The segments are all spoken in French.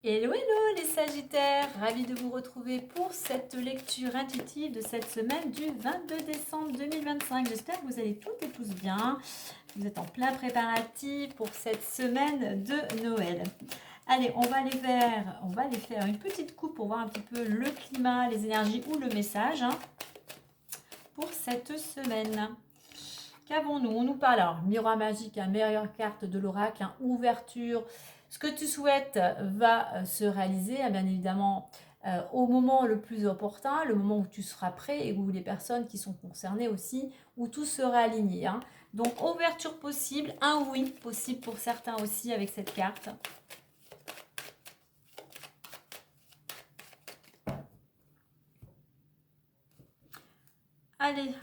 Hello, hello les Sagittaires, ravie de vous retrouver pour cette lecture intuitive de cette semaine du 22 décembre 2025. J'espère que vous allez toutes et tous bien. Vous êtes en plein préparatif pour cette semaine de Noël. Allez, on va aller faire une petite coupe pour voir un petit peu le climat, les énergies ou le message pour cette semaine. Qu'avons-nous? On nous parle alors miroir magique, meilleure carte de l'oracle, ouverture. Ce que tu souhaites va se réaliser, bien évidemment, au moment le plus opportun, le moment où tu seras prêt et où les personnes qui sont concernées aussi, où tout sera aligné. Donc, ouverture possible, un oui possible pour certains aussi avec cette carte. Allez,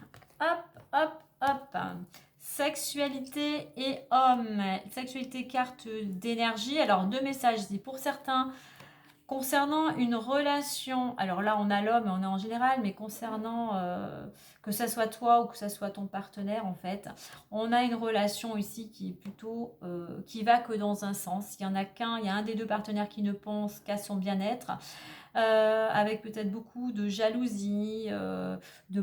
hop, hop, hop. Sexualité et homme. Sexualité, carte d'énergie. Alors, deux messages ici. Pour certains, concernant une relation, alors là on a l'homme et on est en général, mais concernant que ça soit toi ou que ça soit ton partenaire en fait, on a une relation ici qui est plutôt, qui va que dans un sens. Il y en a qu'un, il y a un des deux partenaires qui ne pense qu'à son bien-être. Avec peut-être beaucoup de jalousie, de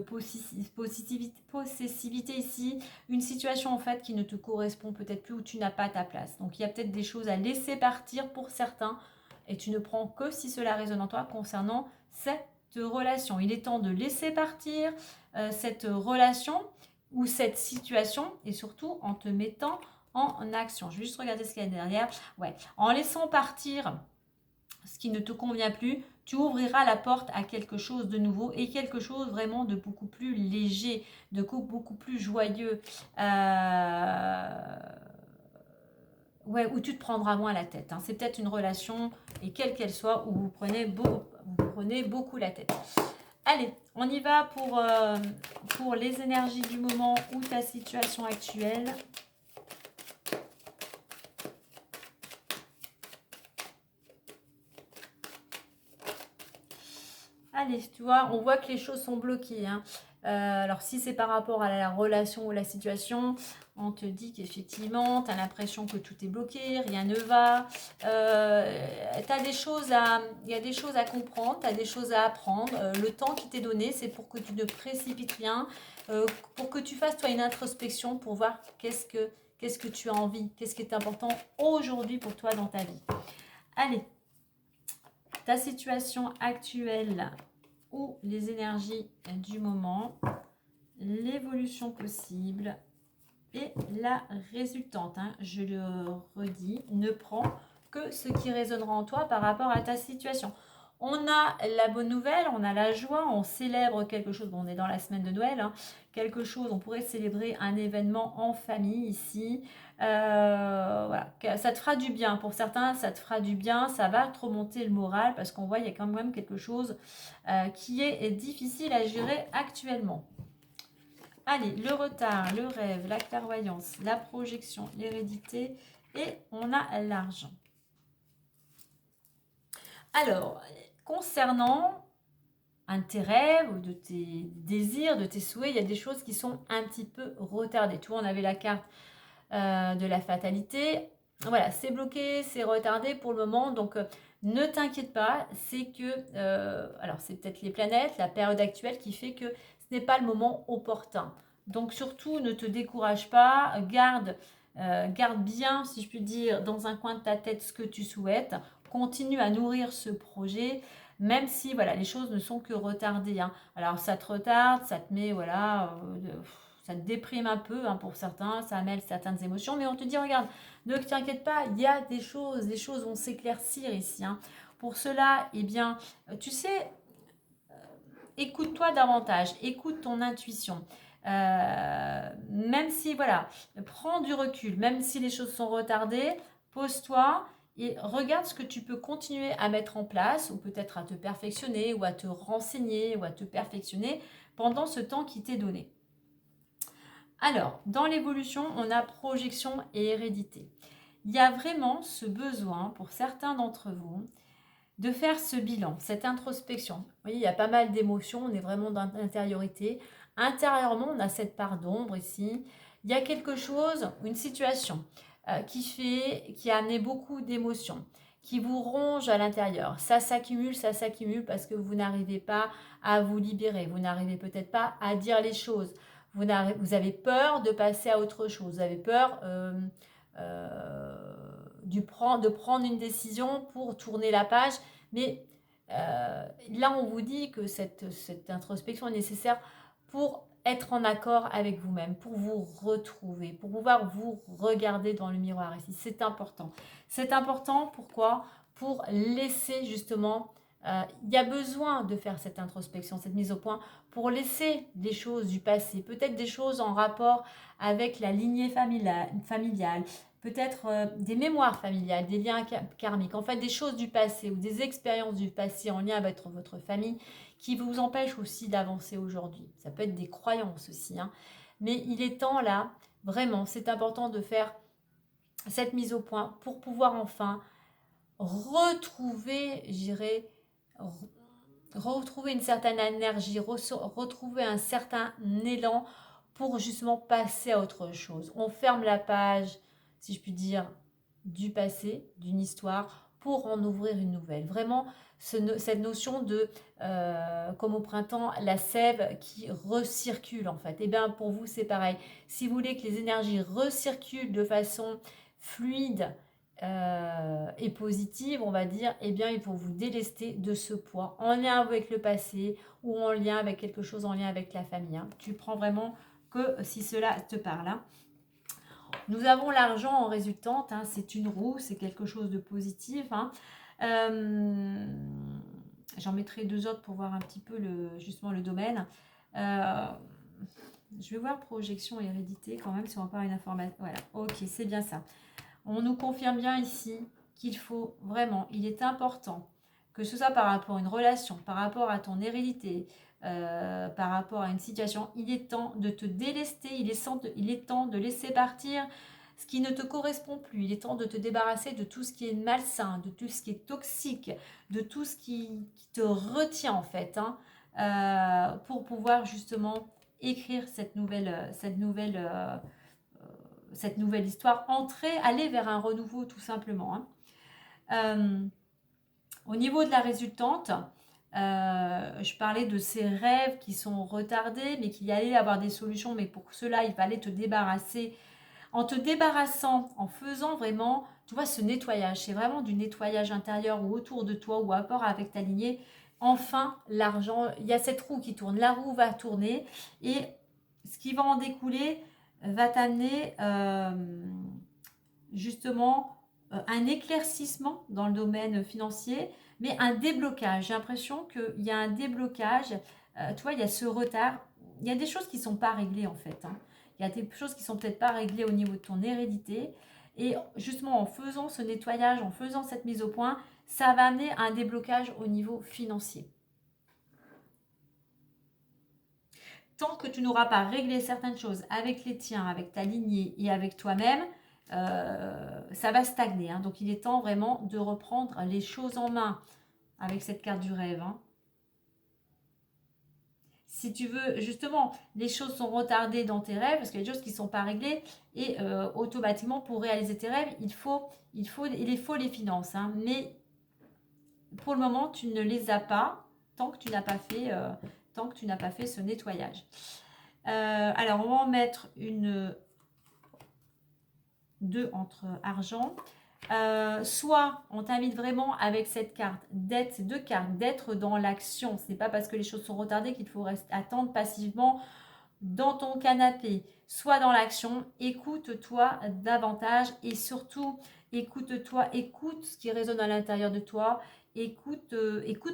possessivité ici, une situation en fait qui ne te correspond peut-être plus, où tu n'as pas ta place. Donc il y a peut-être des choses à laisser partir pour certains, et tu ne prends que si cela résonne en toi concernant cette relation. Il est temps de laisser partir cette relation ou cette situation, et surtout en te mettant en action. Je vais juste regarder ce qu'il y a derrière. Ouais, en laissant partir ce qui ne te convient plus, tu ouvriras la porte à quelque chose de nouveau et quelque chose vraiment de beaucoup plus léger, de beaucoup plus joyeux. Ouais, où tu te prendras moins la tête. C'est peut-être une relation, et quelle qu'elle soit, où vous prenez beaucoup la tête. Allez, on y va pour les énergies du moment ou ta situation actuelle. Allez, tu vois, on voit que les choses sont bloquées. Alors, si c'est par rapport à la relation ou la situation, on te dit qu'effectivement, tu as l'impression que tout est bloqué, rien ne va. Il y a des choses à comprendre, tu as des choses à apprendre. Le temps qui t'est donné, c'est pour que tu ne précipites rien, pour que tu fasses, toi, une introspection pour voir qu'est-ce que tu as envie, qu'est-ce qui est important aujourd'hui pour toi dans ta vie. Allez, ta situation actuelle ou les énergies du moment, l'évolution possible et la résultante. Je le redis, ne prends que ce qui résonnera en toi par rapport à ta situation. On a la bonne nouvelle, on a la joie, on célèbre quelque chose. Bon, on est dans la semaine de Noël, quelque chose, on pourrait célébrer un événement en famille ici. Voilà, ça te fera du bien. Pour certains, ça te fera du bien, ça va te remonter le moral parce qu'on voit il y a quand même quelque chose qui est difficile à gérer actuellement. Allez, le retard, le rêve, la clairvoyance, la projection, l'hérédité et on a l'argent. Alors, concernant un de tes rêves ou de tes désirs, de tes souhaits, il y a des choses qui sont un petit peu retardées. Tu vois, on avait la carte de la fatalité. Voilà, c'est bloqué, c'est retardé pour le moment. Donc, ne t'inquiète pas, c'est que, alors c'est peut-être les planètes, la période actuelle qui fait que ce n'est pas le moment opportun. Donc, surtout, ne te décourage pas, garde bien, si je puis dire, dans un coin de ta tête ce que tu souhaites. Continue à nourrir ce projet, même si voilà, les choses ne sont que retardées. Alors, ça te retarde, ça te met, voilà, ça te déprime un peu pour certains, ça amène certaines émotions, mais on te dit, regarde, ne t'inquiète pas, il y a des choses vont s'éclaircir ici. Pour cela, eh bien, tu sais, écoute-toi davantage, écoute ton intuition. Même si, voilà, prends du recul, même si les choses sont retardées, pose-toi et regarde ce que tu peux continuer à mettre en place, ou peut-être à te perfectionner, ou à te renseigner, ou à te perfectionner pendant ce temps qui t'est donné. Alors, dans l'évolution, on a projection et hérédité. Il y a vraiment ce besoin pour certains d'entre vous de faire ce bilan, cette introspection. Vous voyez, il y a pas mal d'émotions, on est vraiment dans l'intériorité. Intérieurement, on a cette part d'ombre ici. Il y a quelque chose, une situation qui a amené beaucoup d'émotions, qui vous ronge à l'intérieur. Ça s'accumule parce que vous n'arrivez pas à vous libérer. Vous n'arrivez peut-être pas à dire les choses. Vous avez peur de passer à autre chose. Vous avez peur de prendre une décision pour tourner la page. Mais là, on vous dit que cette introspection est nécessaire pour être en accord avec vous-même, pour vous retrouver, pour pouvoir vous regarder dans le miroir ici. C'est important. C'est important, pourquoi? Pour laisser justement, il y a besoin de faire cette introspection, cette mise au point, pour laisser des choses du passé, peut-être des choses en rapport avec la lignée familiale, peut-être des mémoires familiales, des liens karmiques, en fait des choses du passé ou des expériences du passé en lien avec votre famille qui vous empêchent aussi d'avancer aujourd'hui. Ça peut être des croyances aussi, hein. Mais il est temps là, vraiment, c'est important de faire cette mise au point pour pouvoir enfin retrouver, j'irai, retrouver une certaine énergie, retrouver un certain élan pour justement passer à autre chose. On ferme la page, si je puis dire, du passé, d'une histoire, pour en ouvrir une nouvelle. Vraiment, cette notion de, comme au printemps, la sève qui recircule en fait. Et bien pour vous, c'est pareil. Si vous voulez que les énergies recirculent de façon fluide, et positive, on va dire, eh bien, il faut vous délester de ce poids en lien avec le passé ou en lien avec quelque chose en lien avec la famille. Hein. Tu prends vraiment que si cela te parle. Hein. Nous avons l'argent en résultante, hein, c'est une roue, c'est quelque chose de positif. Hein. J'en mettrai 2 autres pour voir un petit peu justement le domaine. Je vais voir projection et hérédité quand même si on va pas une information. Voilà, ok, c'est bien ça. On nous confirme bien ici qu'il faut vraiment, il est important, que ce soit par rapport à une relation, par rapport à ton hérédité, par rapport à une situation, il est temps de te délester, il est temps de laisser partir ce qui ne te correspond plus, il est temps de te débarrasser de tout ce qui est malsain, de tout ce qui est toxique, de tout ce qui te retient en fait, hein, pour pouvoir justement écrire cette nouvelle histoire, aller vers un renouveau tout simplement. Hein. Au niveau de la résultante, je parlais de ces rêves qui sont retardés, mais qu'il y allait avoir des solutions, mais pour cela, il fallait te débarrasser. En te débarrassant, en faisant vraiment, tu vois, ce nettoyage, c'est vraiment du nettoyage intérieur ou autour de toi ou à rapport avec ta lignée. Enfin, l'argent, il y a cette roue qui tourne, la roue va tourner et ce qui va en découler va t'amener justement un éclaircissement dans le domaine financier, mais un déblocage. J'ai l'impression qu'il y a un déblocage, tu vois, il y a ce retard, il y a des choses qui ne sont pas réglées en fait. Hein. Il y a des choses qui ne sont peut-être pas réglées au niveau de ton hérédité. Et justement, en faisant ce nettoyage, en faisant cette mise au point, ça va amener un déblocage au niveau financier. Tant que tu n'auras pas réglé certaines choses avec les tiens, avec ta lignée et avec toi-même, ça va stagner. Hein. Donc, il est temps vraiment de reprendre les choses en main avec cette carte du rêve. Hein. Si tu veux, justement, les choses sont retardées dans tes rêves parce qu'il y a des choses qui ne sont pas réglées et automatiquement, pour réaliser tes rêves, il faut les finances. Hein. Mais pour le moment, tu ne les as pas tant que tu n'as pas fait, ce nettoyage. Alors, on va en mettre une 2 entre argent. Soit on t'invite vraiment avec cette carte, ces 2 cartes, d'être dans l'action. Ce n'est pas parce que les choses sont retardées qu'il faut attendre passivement dans ton canapé. Soit dans l'action, écoute-toi davantage et surtout écoute-toi, écoute ce qui résonne à l'intérieur de toi, écoute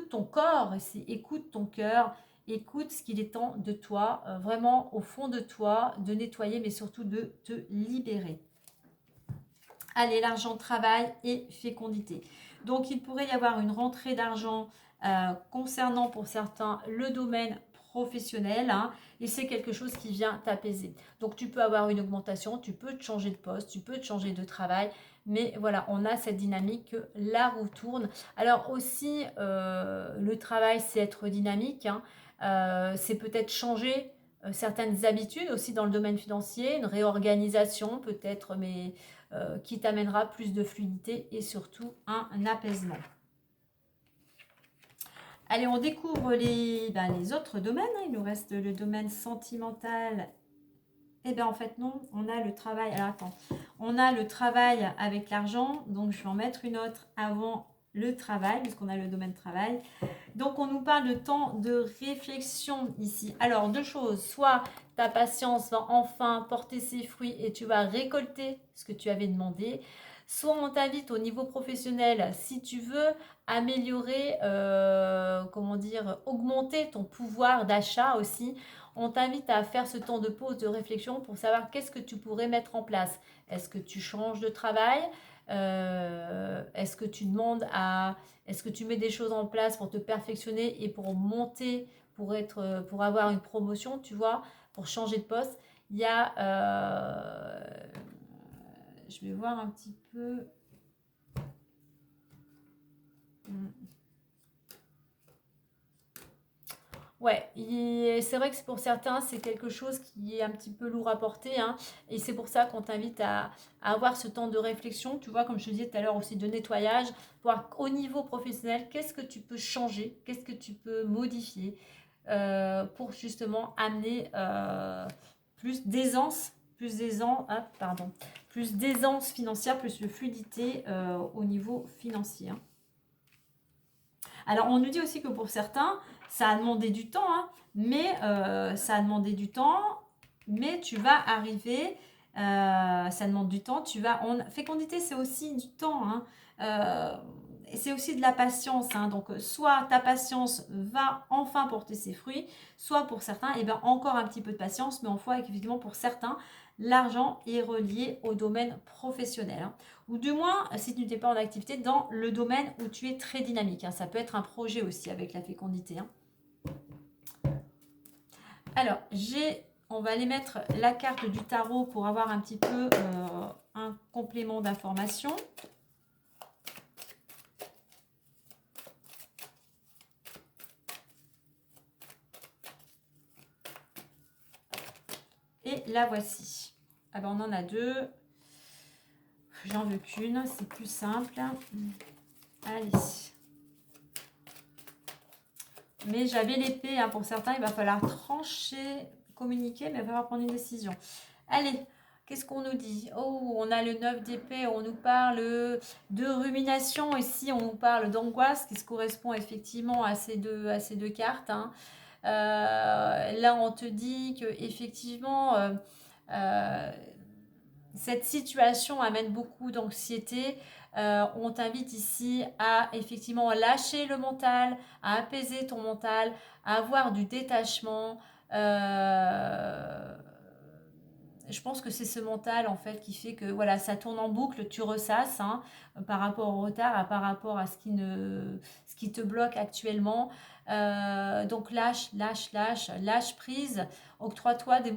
ton corps, écoute ton cœur, écoute ce qu'il est temps de toi, vraiment au fond de toi, de nettoyer mais surtout de te libérer. Allez, l'argent, travail et fécondité. Donc, il pourrait y avoir une rentrée d'argent concernant pour certains le domaine professionnel, hein, et c'est quelque chose qui vient t'apaiser. Donc, tu peux avoir une augmentation, tu peux te changer de poste, tu peux te changer de travail, mais voilà, on a cette dynamique que la roue tourne. Alors aussi, le travail, c'est être dynamique, hein, c'est peut-être changer certaines habitudes aussi dans le domaine financier, une réorganisation peut-être, mais qui t'amènera plus de fluidité et surtout un apaisement. Allez, on découvre les autres domaines. Il nous reste le domaine sentimental. Eh bien, en fait, non. On a le travail. Alors, attends. On a le travail avec l'argent. Donc, je vais en mettre une autre avant le travail, puisqu'on a le domaine travail. Donc, on nous parle de temps de réflexion ici. Alors, deux choses. Soit ta patience va enfin porter ses fruits et tu vas récolter ce que tu avais demandé. Soit on t'invite au niveau professionnel, si tu veux améliorer, comment dire, augmenter ton pouvoir d'achat aussi. On t'invite à faire ce temps de pause, de réflexion pour savoir qu'est-ce que tu pourrais mettre en place. Est-ce que tu changes de travail? Est-ce que tu demandes à... Est-ce que tu mets des choses en place pour te perfectionner et pour monter, pour avoir une promotion, tu vois, pour changer de poste? Il y a... je vais voir un petit peu... Ouais, c'est vrai que pour certains, c'est quelque chose qui est un petit peu lourd à porter, hein, et c'est pour ça qu'on t'invite à avoir ce temps de réflexion, tu vois, comme je te disais tout à l'heure aussi, de nettoyage, voir au niveau professionnel, qu'est-ce que tu peux changer, qu'est-ce que tu peux modifier pour justement amener plus d'aisance financière, plus de fluidité au niveau financier, hein. Alors, on nous dit aussi que pour certains, ça a demandé du temps, hein, mais ça a demandé du temps, mais tu vas arriver, ça demande du temps, fécondité, c'est aussi du temps, hein, et c'est aussi de la patience, hein, donc soit ta patience va enfin porter ses fruits, soit pour certains, et ben encore un petit peu de patience, mais on voit qu'effectivement pour certains, l'argent est relié au domaine professionnel, hein, ou du moins si tu n'es pas en activité dans le domaine où tu es très dynamique, hein. Ça peut être un projet aussi avec la fécondité, hein. Alors, on va aller mettre la carte du tarot pour avoir un petit peu un complément d'information. Et la voici. Ah ben, on en a deux. J'en veux qu'une, c'est plus simple. Allez. Mais j'avais l'épée, hein, pour certains, il va falloir trancher, communiquer, mais il va falloir prendre une décision. Allez, qu'est-ce qu'on nous dit? Oh, on a le 9 d'épée, on nous parle de rumination. Ici, on nous parle d'angoisse, qui se correspond effectivement à ces deux cartes, hein. Là, on te dit que effectivement, cette situation amène beaucoup d'anxiété. On t'invite ici à effectivement lâcher le mental, à apaiser ton mental, à avoir du détachement. Je pense que c'est ce mental en fait qui fait que voilà, ça tourne en boucle, tu ressasses, hein, par rapport au retard, par rapport à ce qui te bloque actuellement. Donc lâche prise, octroie-toi des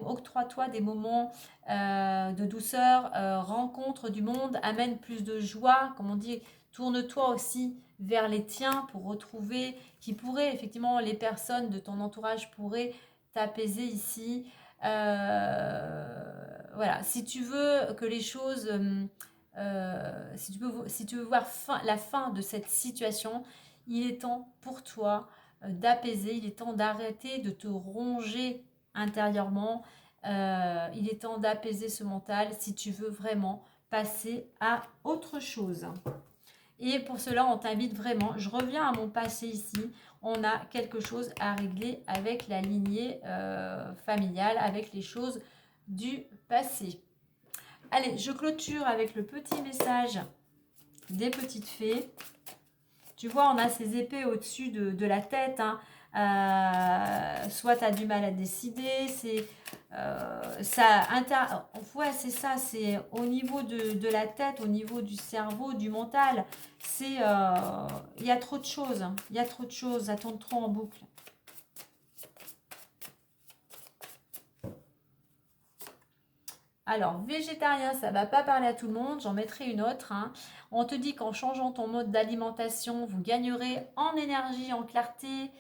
moments de douceur, rencontre du monde, amène plus de joie, comme on dit, tourne-toi aussi vers les tiens pour retrouver, effectivement, les personnes de ton entourage pourraient t'apaiser ici. Voilà, si tu veux que les choses, si tu veux voir la fin de cette situation, il est temps pour toi d'apaiser, il est temps d'arrêter de te ronger intérieurement, il est temps d'apaiser ce mental si tu veux vraiment passer à autre chose. Et pour cela, on t'invite vraiment, je reviens à mon passé ici, on a quelque chose à régler avec la lignée familiale, avec les choses du passé. Allez, je clôture avec le petit message des petites fées. Tu vois, on a ces épées au-dessus de la tête, hein. Soit tu as du mal à décider, c'est c'est ça, c'est au niveau de la tête, au niveau du cerveau, du mental, il y a trop de choses, hein. Il y a trop de choses, ça tourne trop en boucle. Alors, végétarien, ça ne va pas parler à tout le monde, j'en mettrai une autre, hein. On te dit qu'en changeant ton mode d'alimentation, vous gagnerez en énergie, en clarté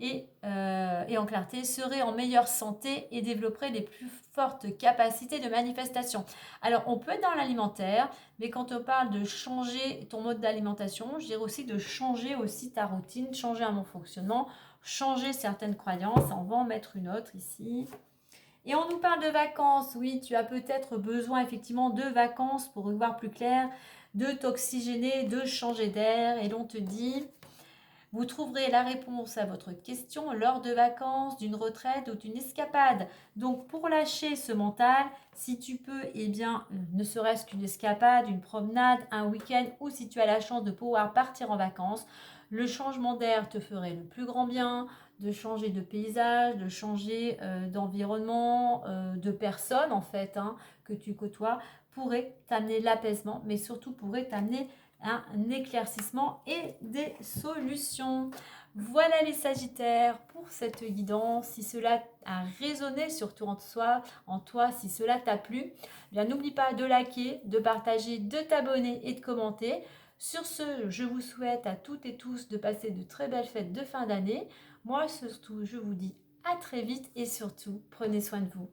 et en clarté, seraient en meilleure santé et développeraient les plus fortes capacités de manifestation. Alors, on peut être dans l'alimentaire, mais quand on parle de changer ton mode d'alimentation, je dirais aussi de changer aussi ta routine, changer un bon fonctionnement, changer certaines croyances. On va en mettre une autre ici. Et on nous parle de vacances. Oui, tu as peut-être besoin effectivement de vacances pour y voir plus clair, de t'oxygéner, de changer d'air. Et l'on te dit, vous trouverez la réponse à votre question lors de vacances, d'une retraite ou d'une escapade. Donc pour lâcher ce mental, si tu peux, eh bien, ne serait-ce qu'une escapade, une promenade, un week-end, ou si tu as la chance de pouvoir partir en vacances, le changement d'air te ferait le plus grand bien, de changer de paysage, de changer d'environnement, de personnes en fait, hein, que tu côtoies, pourrait t'amener l'apaisement, mais surtout pourrait t'amener un éclaircissement et des solutions. Voilà les Sagittaires pour cette guidance. Si cela a résonné surtout en toi, si cela t'a plu, eh bien n'oublie pas de liker, de partager, de t'abonner et de commenter. Sur ce, je vous souhaite à toutes et tous de passer de très belles fêtes de fin d'année. Moi, surtout, je vous dis à très vite et surtout, prenez soin de vous.